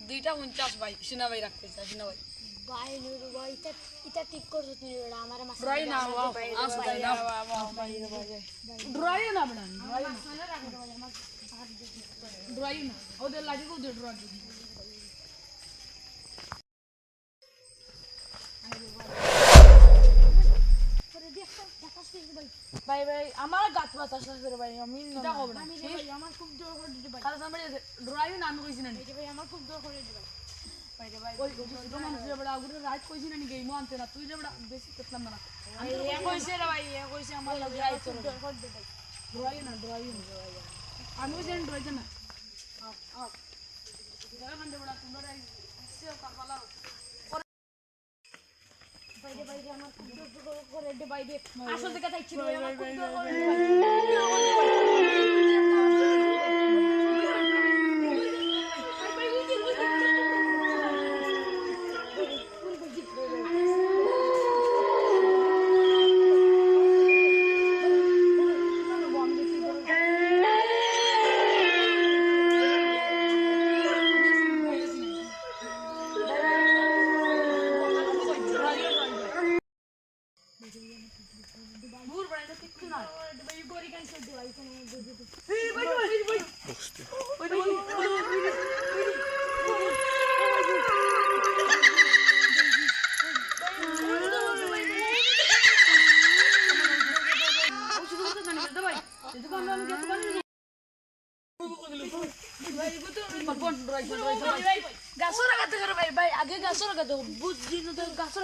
দুইটা 49 ভাই সিনা ভাই রাখতে চাই সিনা ভাই ভাই নুরু ভাই এটা ঠিক করছ তুই ওটা আমারে মাছ ড্রাই না আসো ভাই না ড্রাই না বড় ড্রাই না ওদের লাগি কো ড্রাই ভাই ভাই আমার গাত বাতাস করে ভাই আমি এটা হবে না ভাই আমার খুব জোর করে দিতে ভাই কাল সামনে ড্রাই না আমি কইছি না ভাই আমার খুব জোর করে দিতে ভাই ভাই রে ভাই ওই রোমান যে বড় আগুরে রাত কইছি না নি গেই মো আনতে না তুই যে বড় বেশি করলাম না আমি কইছে রে ভাই কইছে আমার লাগে আই তোর জোর করে দে ভাই ড্রাই না আমি কইছি ড্রাই না আও যারা মানে বড় তোমরা সে কাপালা ভাই রে আমার খুব জোর করে দে ভাই রে আসল দেখা যাচ্ছে ভাই আমার খুব জোর করে দে ভাই গরি কান সে দে ভাই কোন গাছর লাগাতে করে ভাই ভাই আগে গাছর লাগাতে বুঝছি না তো গাছর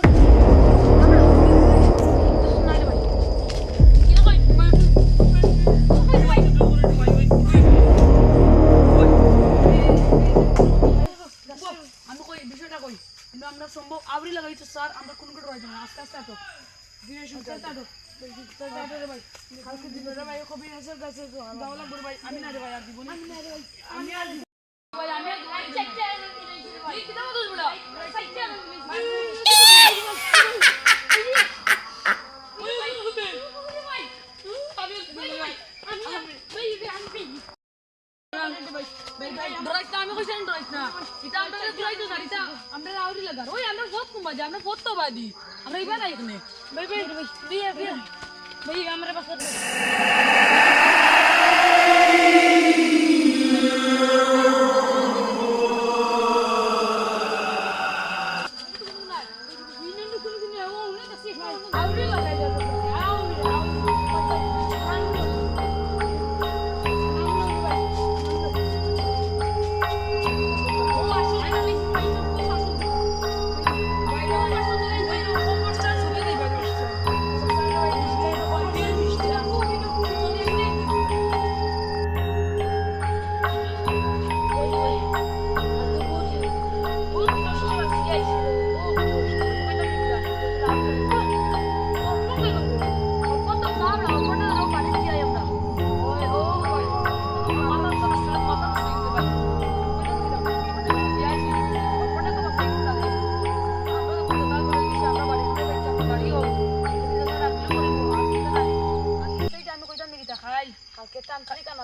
আমি কই বিষয়টা কই কিন্তু আমরা সম্ভব আবরি লাগাই তো স্যার আমরা কোন কোন রইছে না আস্তে আস্তে আটো ধীরে সুস্থে আটো রে ভাই কালকে দিন রে ভাই কবি আছে গাছে দাও লাগবে ভাই আমি না রে ভাই আর দিব না আমি না রে ভাই আমি আর ভাই আমি আর চেকটা ভাই কি দাও দোস বড় সাইডটা আমি কইছেন ডরাইছ না এটা আমরা ডরাই তো গাড়িটা আমরা আউরি লাগার ওই আমরা বহুত কুমাজা আমরা বহুত তো বাদি আমরা ইবা না এখানে ভাই ভাই ভাই ভাই আমরা পাশে আউরি লাগাই যাবে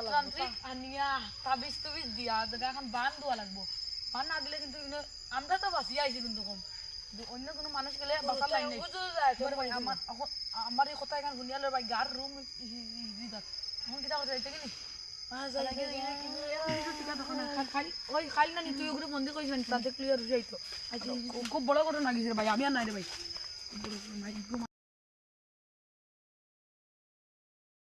তান্ত্রিক আনিয়া তাবিজ তুবিজ দিয়া এখন বান দেওয়া লাগবো বান না দিলে কিন্তু আমরা তো বাঁচিয়ে আইছি কিন্তু কম অন্য কোনো মানুষ গেলে বাঁচার লাইন নেই আমার এই কথা এখানে শুনিয়ালে ভাই গার রুম এখন কিতা কথা যাইতে গেলি খালি না তুই ওগুলো মন্দির কইছিস তাতে ক্লিয়ার হয়ে যাইতো খুব বড় ঘটনা লাগিয়েছে ভাই আমি আর নাই রে ভাই